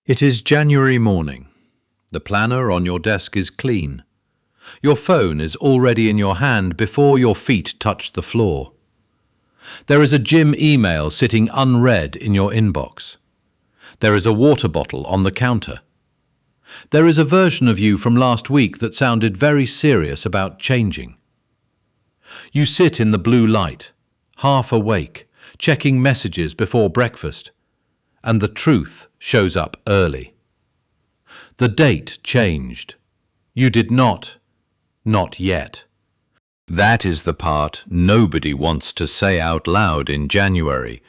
It is January morning. The planner on your desk is clean. Your phone is already in your hand before your feet touch the floor. There is a gym email sitting unread in your inbox. There is a water bottle on the counter. There is a version of you from last week that sounded very serious about changing. You sit in the blue light, half awake, checking messages before breakfast, and the truth shows up early. The date changed. You did not yet. That is the part nobody wants to say out loud in January.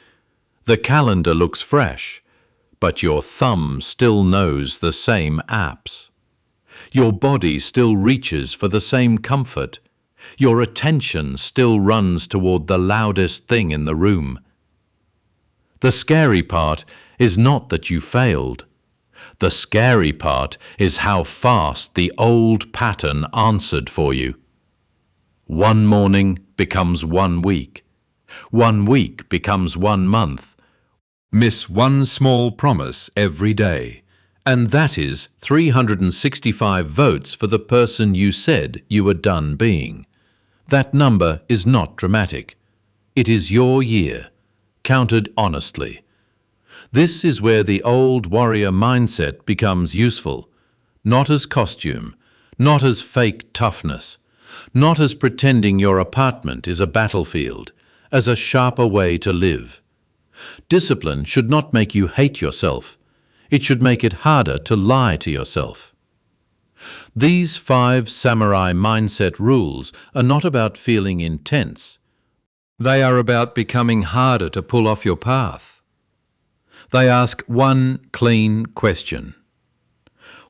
The calendar looks fresh, but your thumb still knows the same apps. Your body still reaches for the same comfort. Your attention still runs toward the loudest thing in the room. The scary part is not that you failed. The scary part is how fast the old pattern answered for you. One morning becomes 1 week. 1 week becomes 1 month. Miss one small promise every day, and that is 365 votes for the person you said you were done being. That number is not dramatic. It is your year, counted honestly. This is where the old warrior mindset becomes useful, not as costume, not as fake toughness, not as pretending your apartment is a battlefield, as a sharper way to live. Discipline should not make you hate yourself. It should make it harder to lie to yourself. These 5 samurai mindset rules are not about feeling intense. They are about becoming harder to pull off your path. They ask one clean question.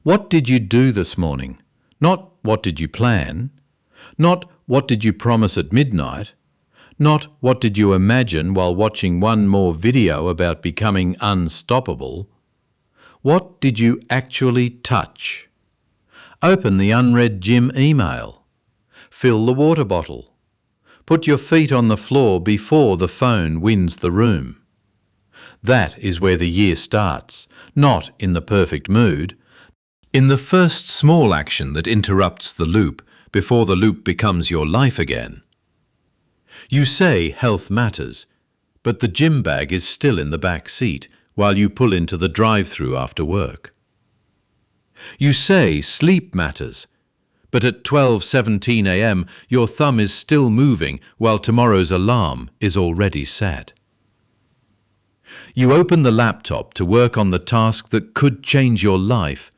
What did you do this morning? Not what did you plan? Not what did you promise at midnight? Not what did you imagine while watching one more video about becoming unstoppable? What did you actually touch? Open the unread gym email. Fill the water bottle. Put your feet on the floor before the phone wins the room. That is where the year starts, not in the perfect mood, in the first small action that interrupts the loop before the loop becomes your life again. You say health matters, but the gym bag is still in the back seat while you pull into the drive-thru after work. You say sleep matters, but at 12:17 a.m. your thumb is still moving while tomorrow's alarm is already set. You open the laptop to work on the task that could change your life,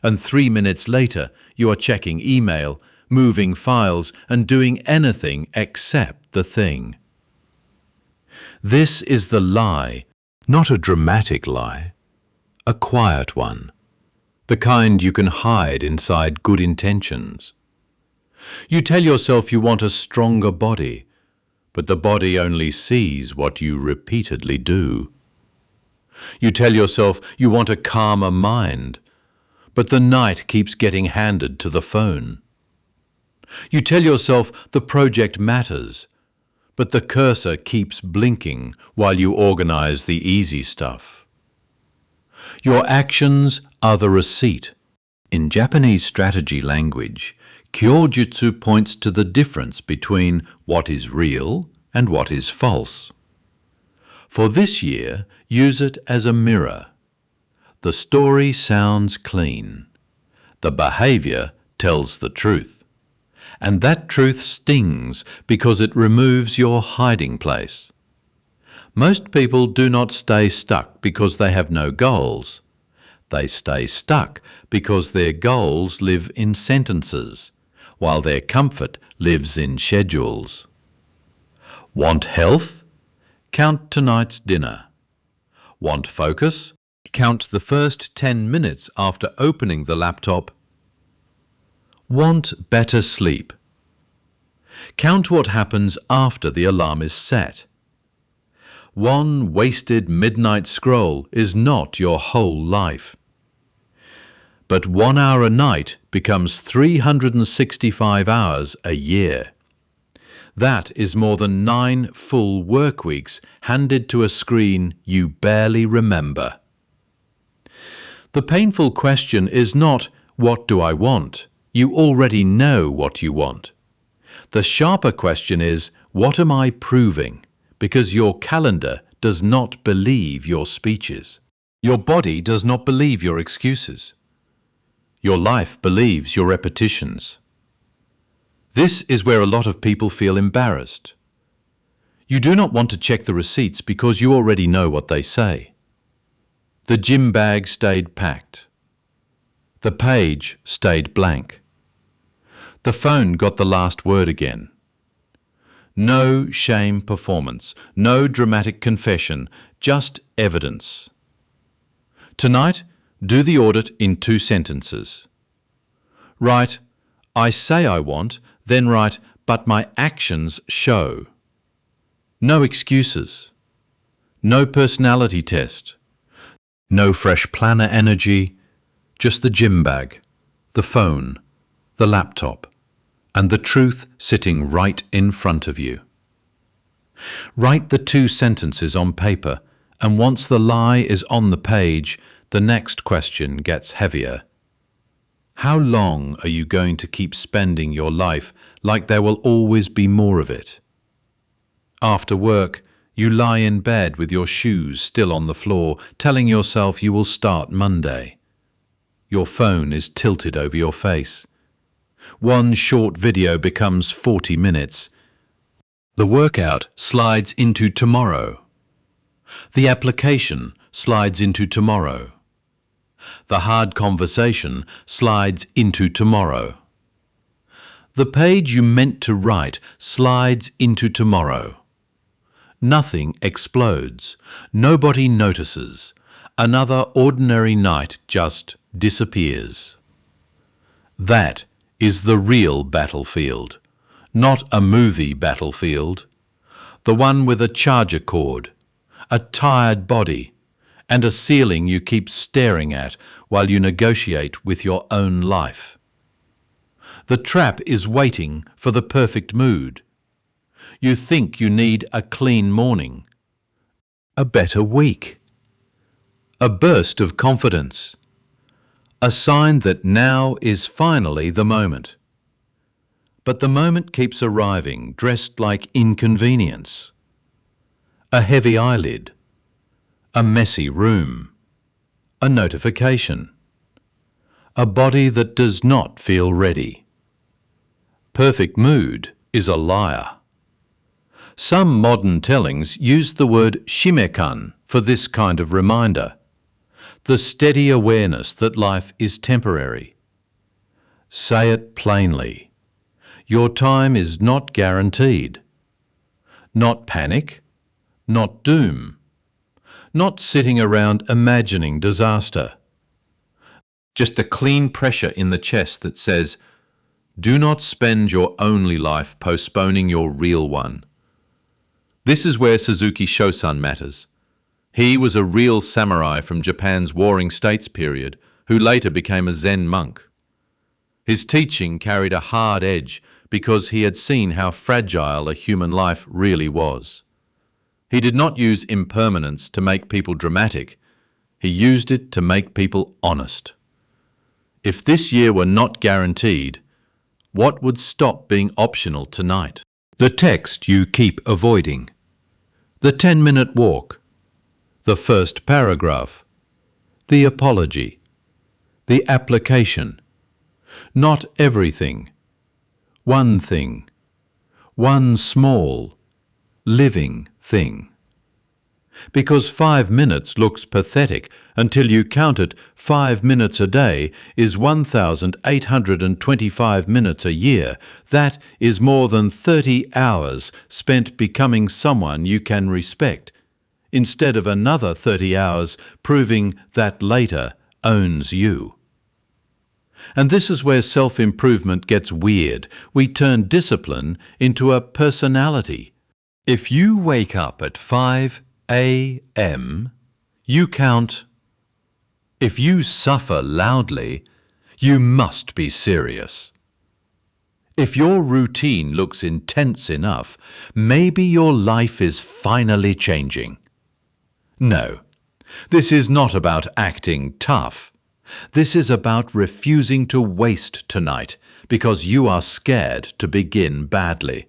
and 3 minutes later you are checking email, moving files, and doing anything except the thing. This is the lie, not a dramatic lie, a quiet one, the kind you can hide inside good intentions. You tell yourself you want a stronger body, but the body only sees what you repeatedly do. You tell yourself you want a calmer mind, but the night keeps getting handed to the phone. You tell yourself the project matters, but the cursor keeps blinking while you organize the easy stuff. Your actions are the receipt. In Japanese strategy language, Kyojutsu points to the difference between what is real and what is false. For this year, use it as a mirror. The story sounds clean. The behavior tells the truth. And that truth stings because it removes your hiding place. Most people do not stay stuck because they have no goals. They stay stuck because their goals live in sentences, while their comfort lives in schedules. Want health? Count tonight's dinner. Want focus? Count the first 10 minutes after opening the laptop. Want better sleep? Count what happens after the alarm is set. One wasted midnight scroll is not your whole life. But 1 hour a night becomes 365 hours a year. That is more than 9 full work weeks handed to a screen you barely remember. The painful question is not, what do I want? You already know what you want. The sharper question is, what am I proving? Because your calendar does not believe your speeches. Your body does not believe your excuses. Your life believes your repetitions. This is where a lot of people feel embarrassed. You do not want to check the receipts because you already know what they say. The gym bag stayed packed. The page stayed blank. The phone got the last word again. No shame performance, no dramatic confession, just evidence. Tonight, do the audit in 2 sentences. Write, I say I want, then write, but my actions show. No excuses. No personality test. No fresh planner energy, just the gym bag, the phone, the laptop, and the truth sitting right in front of you. Write the 2 sentences on paper, and once the lie is on the page, the next question gets heavier. How long are you going to keep spending your life like there will always be more of it? After work, you lie in bed with your shoes still on the floor, telling yourself you will start Monday. Your phone is tilted over your face. One short video becomes 40 minutes. The workout slides into tomorrow. The application slides into tomorrow. The hard conversation slides into tomorrow. The page you meant to write slides into tomorrow. Nothing explodes. Nobody notices. Another ordinary night just disappears. That is the real battlefield, not a movie battlefield. The one with a charger cord, a tired body, and a ceiling you keep staring at while you negotiate with your own life. The trap is waiting for the perfect mood. You think you need a clean morning, a better week, a burst of confidence, a sign that now is finally the moment. But the moment keeps arriving, dressed like inconvenience. A heavy eyelid, a messy room, a notification, a body that does not feel ready. Perfect mood is a liar. Some modern tellings use the word shimekan for this kind of reminder, the steady awareness that life is temporary. Say it plainly. Your time is not guaranteed. Not panic, not doom, not sitting around imagining disaster. Just a clean pressure in the chest that says, do not spend your only life postponing your real one. This is where Suzuki Shosun matters. He was a real samurai from Japan's Warring States period, who later became a Zen monk. His teaching carried a hard edge because he had seen how fragile a human life really was. He did not use impermanence to make people dramatic. He used it to make people honest. If this year were not guaranteed, what would stop being optional tonight? The text you keep avoiding. The 10-minute walk. The first paragraph. The apology. The application. Not everything. One thing. One small, living thing. Because 5 minutes looks pathetic until you count it 5 minutes a day is 1,825 minutes a year. That is more than 30 hours spent becoming someone you can respect, instead of another 30 hours proving that later owns you. And this is where self-improvement gets weird. We turn discipline into a personality. If you wake up at 5 a.m., you count. If you suffer loudly, you must be serious. If your routine looks intense enough, maybe your life is finally changing. No, this is not about acting tough. This is about refusing to waste tonight because you are scared to begin badly.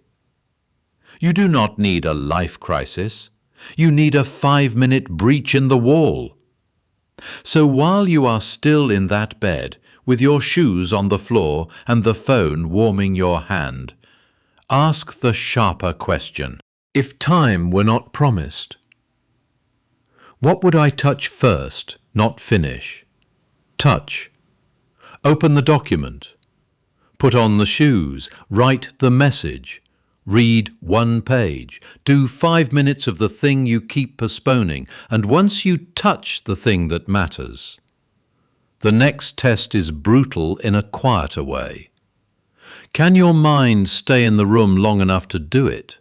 You do not need a life crisis. You need a 5-minute breach in the wall. So while you are still in that bed, with your shoes on the floor and the phone warming your hand, ask the sharper question. If time were not promised, what would I touch first, not finish? Touch. Open the document. Put on the shoes. Write the message. Read 1 page. Do 5 minutes of the thing you keep postponing, and once you touch the thing that matters, the next test is brutal in a quieter way. Can your mind stay in the room long enough to do it?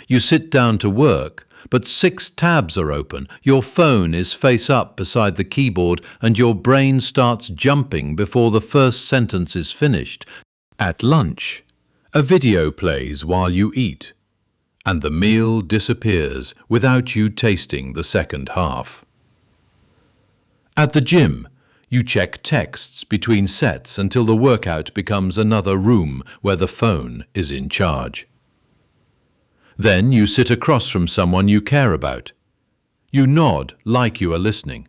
You sit down to work, but 6 tabs are open, your phone is face up beside the keyboard, and your brain starts jumping before the first sentence is finished. At lunch, a video plays while you eat, and the meal disappears without you tasting the second half. At the gym, you check texts between sets until the workout becomes another room where the phone is in charge. Then you sit across from someone you care about. You nod like you are listening.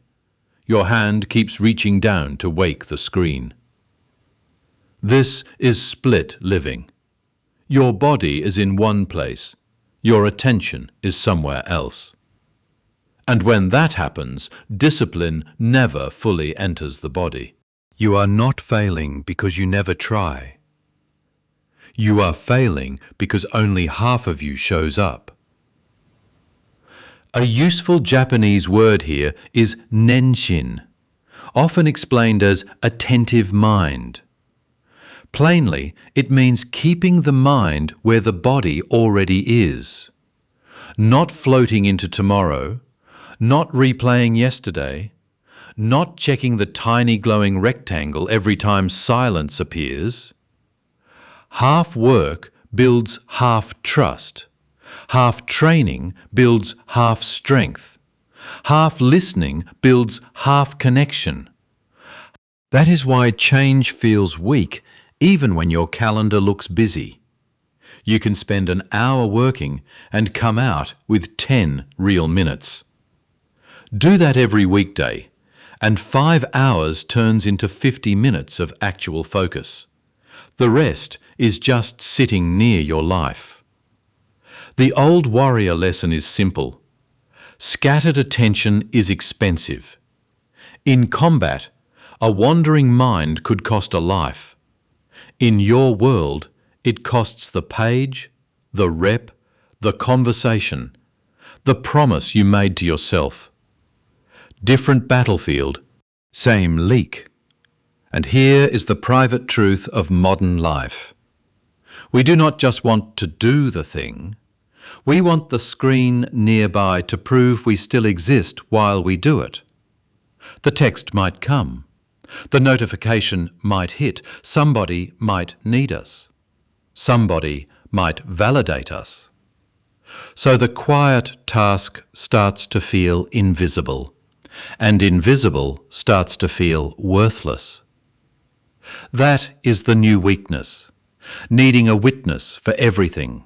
Your hand keeps reaching down to wake the screen. This is split living. Your body is in one place. Your attention is somewhere else. And when that happens, discipline never fully enters the body. You are not failing because you never try. You are failing because only half of you shows up. A useful Japanese word here is nenshin, often explained as attentive mind. Plainly, it means keeping the mind where the body already is, not floating into tomorrow, not replaying yesterday, not checking the tiny glowing rectangle every time silence appears. Half work builds half trust. Half training builds half strength. Half listening builds half connection. That is why change feels weak even when your calendar looks busy. You can spend an hour working and come out with 10 real minutes. Do that every weekday, and 5 hours turns into 50 minutes of actual focus. The rest is just sitting near your life. The old warrior lesson is simple. Scattered attention is expensive. In combat, a wandering mind could cost a life. In your world, it costs the page, the rep, the conversation, the promise you made to yourself. Different battlefield, same leak. And here is the private truth of modern life. We do not just want to do the thing. We want the screen nearby to prove we still exist while we do it. The text might come. The notification might hit. Somebody might need us. Somebody might validate us. So the quiet task starts to feel invisible, and invisible starts to feel worthless. That is the new weakness, needing a witness for everything.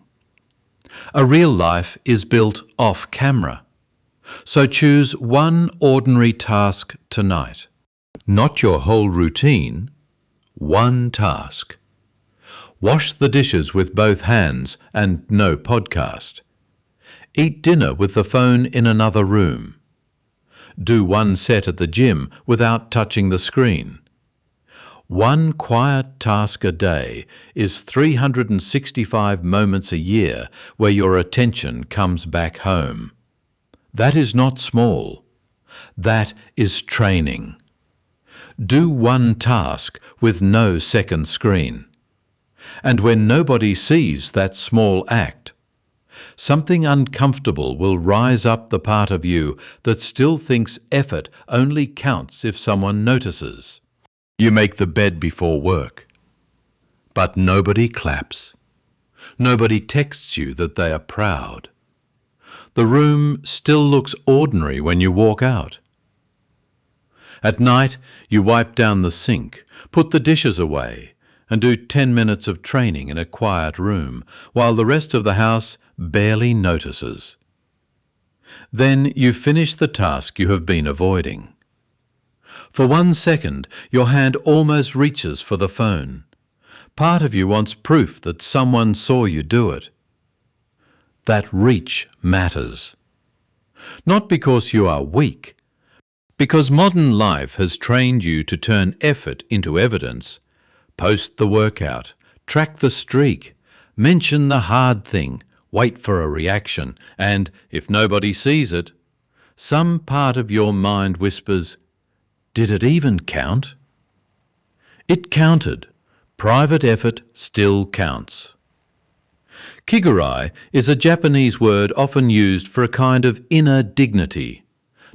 A real life is built off camera. So choose one ordinary task tonight. Not your whole routine, one task. Wash the dishes with both hands and no podcast. Eat dinner with the phone in another room. Do one set at the gym without touching the screen. One quiet task a day is 365 moments a year where your attention comes back home. That is not small. That is training. Do one task with no second screen. And when nobody sees that small act, something uncomfortable will rise up the part of you that still thinks effort only counts if someone notices. You make the bed before work, but nobody claps. Nobody texts you that they are proud. The room still looks ordinary when you walk out. At night, you wipe down the sink, put the dishes away, and do 10 minutes of training in a quiet room, while the rest of the house barely notices. Then you finish the task you have been avoiding. For 1 second, your hand almost reaches for the phone. Part of you wants proof that someone saw you do it. That reach matters. Not because you are weak, because modern life has trained you to turn effort into evidence. Post the workout, track the streak, mention the hard thing, wait for a reaction, and if nobody sees it, some part of your mind whispers, "Did it even count?" It counted. Private effort still counts. Kigurai is a Japanese word often used for a kind of inner dignity,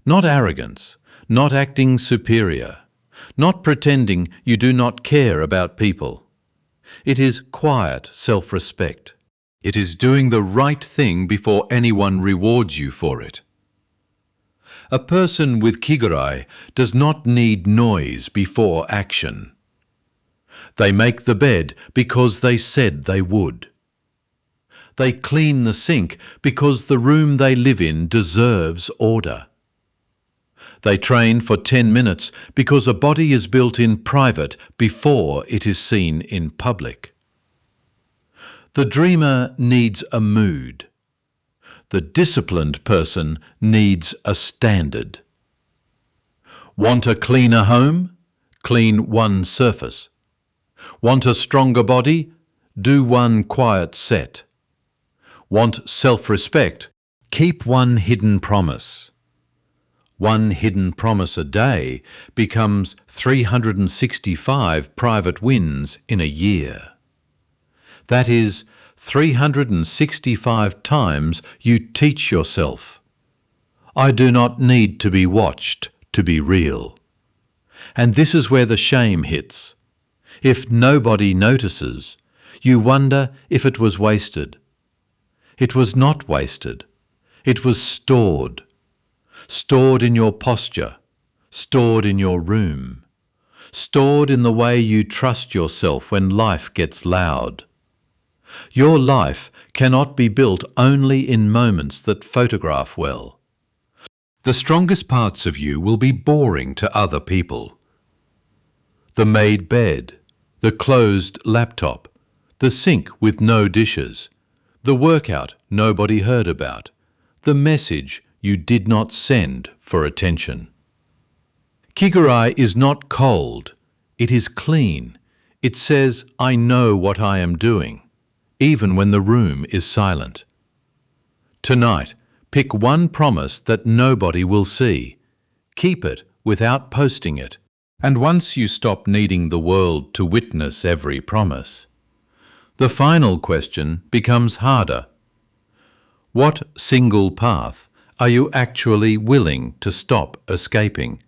not arrogance, not acting superior, not pretending you do not care about people. It is quiet self-respect. It is doing the right thing before anyone rewards you for it. A person with Kigurai does not need noise before action. They make the bed because they said they would. They clean the sink because the room they live in deserves order. They train for 10 minutes because a body is built in private before it is seen in public. The dreamer needs a mood. The disciplined person needs a standard. Want a cleaner home? Clean one surface. Want a stronger body? Do one quiet set. Want self-respect? Keep one hidden promise. One hidden promise a day becomes 365 private wins in a year. That is 365 times you teach yourself, "I do not need to be watched to be real." And this is where the shame hits. If nobody notices, you wonder if it was wasted. It was not wasted. It was stored. Stored in your posture, stored in your room, stored in the way you trust yourself when life gets loud. Your life cannot be built only in moments that photograph well. The strongest parts of you will be boring to other people. The made bed, the closed laptop, the sink with no dishes, the workout nobody heard about, the message you did not send for attention. Kigurai is not cold, it is clean. It says, "I know what I am doing," even when the room is silent. Tonight, pick one promise that nobody will see. Keep it without posting it. And once you stop needing the world to witness every promise, the final question becomes harder. What single path are you actually willing to stop escaping?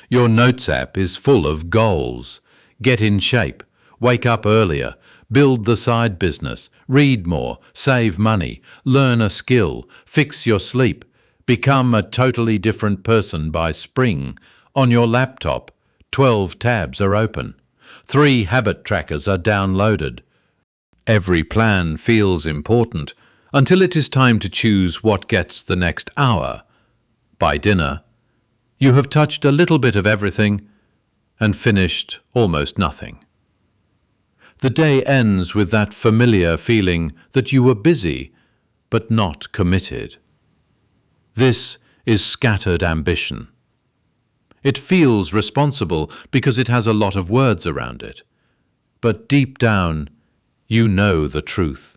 Your Notes app is full of goals. Get in shape, wake up earlier, build the side business, read more, save money, learn a skill, fix your sleep, become a totally different person by spring. On your laptop, 12 tabs are open. 3 habit trackers are downloaded. Every plan feels important until it is time to choose what gets the next hour. By dinner, you have touched a little bit of everything and finished almost nothing. The day ends with that familiar feeling that you were busy but not committed. This is scattered ambition. It feels responsible because it has a lot of words around it. But deep down, you know the truth.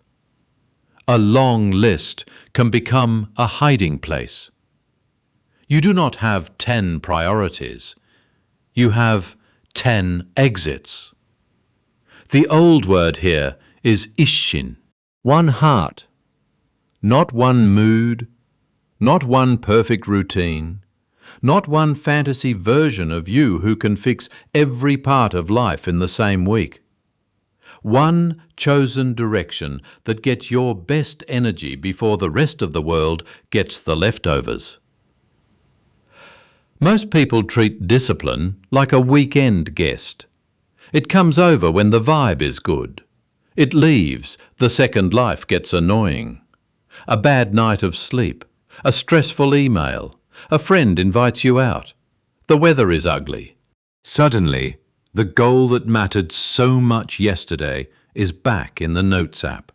A long list can become a hiding place. You do not have 10 priorities. You have 10 exits. The old word here is isshin, one heart, not one mood, not one perfect routine, not one fantasy version of you who can fix every part of life in the same week. One chosen direction that gets your best energy before the rest of the world gets the leftovers. Most people treat discipline like a weekend guest. It comes over when the vibe is good. It leaves, the second life gets annoying. A bad night of sleep, a stressful email, a friend invites you out. The weather is ugly. Suddenly, the goal that mattered so much yesterday is back in the Notes app,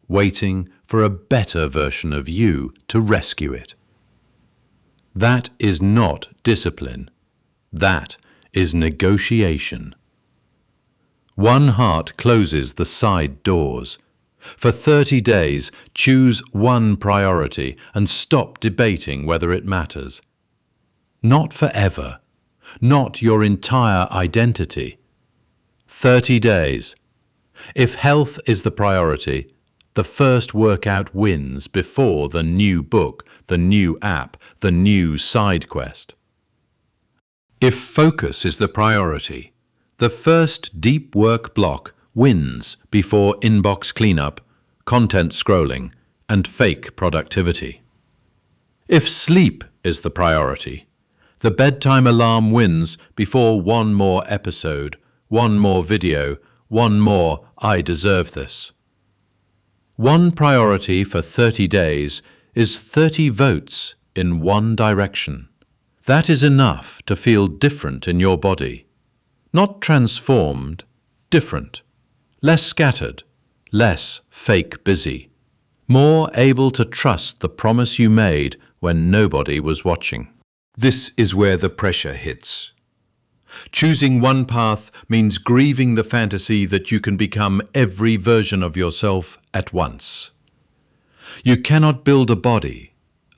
waiting for a better version of you to rescue it. That is not discipline. That is negotiation. One heart closes the side doors. For 30 days, choose one priority and stop debating whether it matters. Not forever. Not your entire identity. 30 days. If health is the priority, the first workout wins before the new book, the new app, the new side quest. If focus is the priority, the first deep work block wins before inbox cleanup, content scrolling, and fake productivity. If sleep is the priority, the bedtime alarm wins before one more episode, one more video, one more I deserve this. One priority for 30 days is 30 votes in one direction. That is enough to feel different in your body. Not transformed, different. Less scattered, less fake busy. More able to trust the promise you made when nobody was watching. This is where the pressure hits. Choosing one path means grieving the fantasy that you can become every version of yourself at once. You cannot build a body,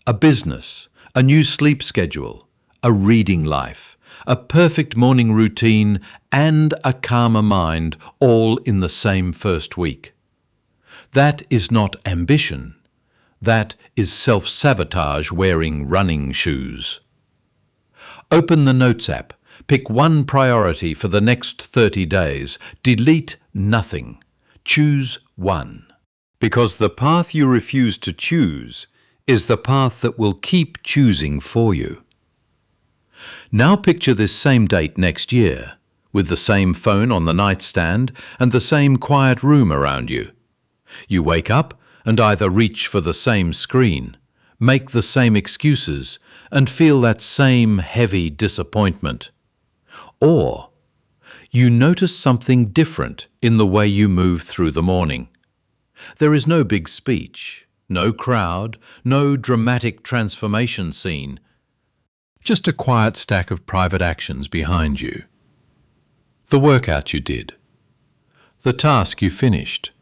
a business, a new sleep schedule, a reading life, a perfect morning routine, and a calmer mind all in the same first week. That is not ambition. That is self-sabotage wearing running shoes. Open the Notes app. Pick one priority for the next 30 days. Delete nothing. Choose one. Because the path you refuse to choose is the path that will keep choosing for you. Now picture this same date next year, with the same phone on the nightstand and the same quiet room around you. You wake up and either reach for the same screen, make the same excuses, and feel that same heavy disappointment. Or you notice something different in the way you move through the morning. There is no big speech, no crowd, no dramatic transformation scene. Just a quiet stack of private actions behind you. The workout you did. The task you finished.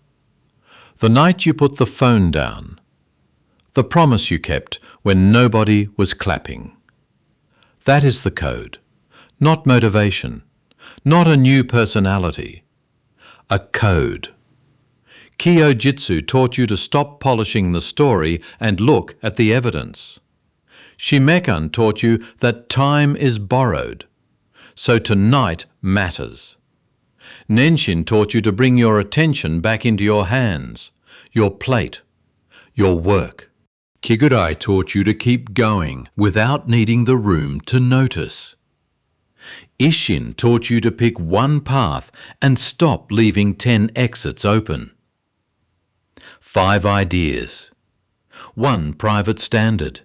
The night you put the phone down. The promise you kept when nobody was clapping. That is the code. Not motivation, not a new personality, a code. Kyo-jitsu taught you to stop polishing the story and look at the evidence. Shimekan taught you that time is borrowed, so tonight matters. Nenshin taught you to bring your attention back into your hands, your plate, your work. Kigurai taught you to keep going without needing the room to notice. Ishin taught you to pick one path and stop leaving 10 exits open. 5 ideas. 1 private standard.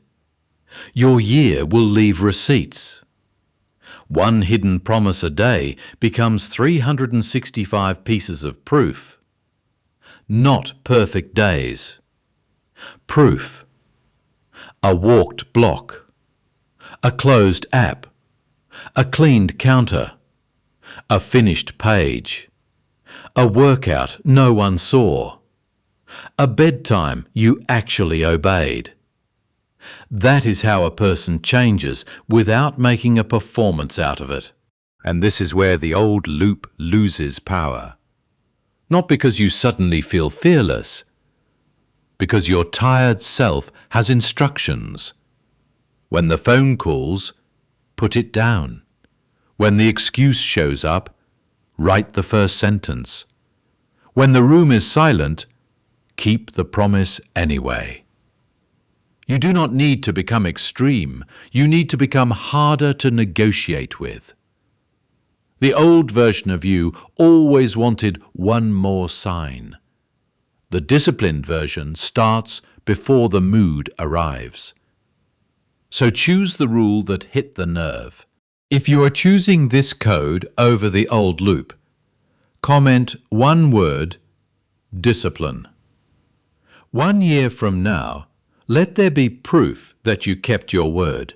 Your year will leave receipts. 1 hidden promise a day becomes 365 pieces of proof. Not perfect days. Proof. A walked block. A closed app. A cleaned counter. A finished page. A workout no one saw. A bedtime you actually obeyed. That is how a person changes without making a performance out of it. And this is where the old loop loses power. Not because you suddenly feel fearless, because your tired self has instructions. When the phone calls, put it down. When the excuse shows up, write the first sentence. When the room is silent, keep the promise anyway. You do not need to become extreme. You need to become harder to negotiate with. The old version of you always wanted one more sign. The disciplined version starts before the mood arrives. So choose the rule that hit the nerve. If you are choosing this code over the old loop, comment one word, discipline. 1 year from now, let there be proof that you kept your word.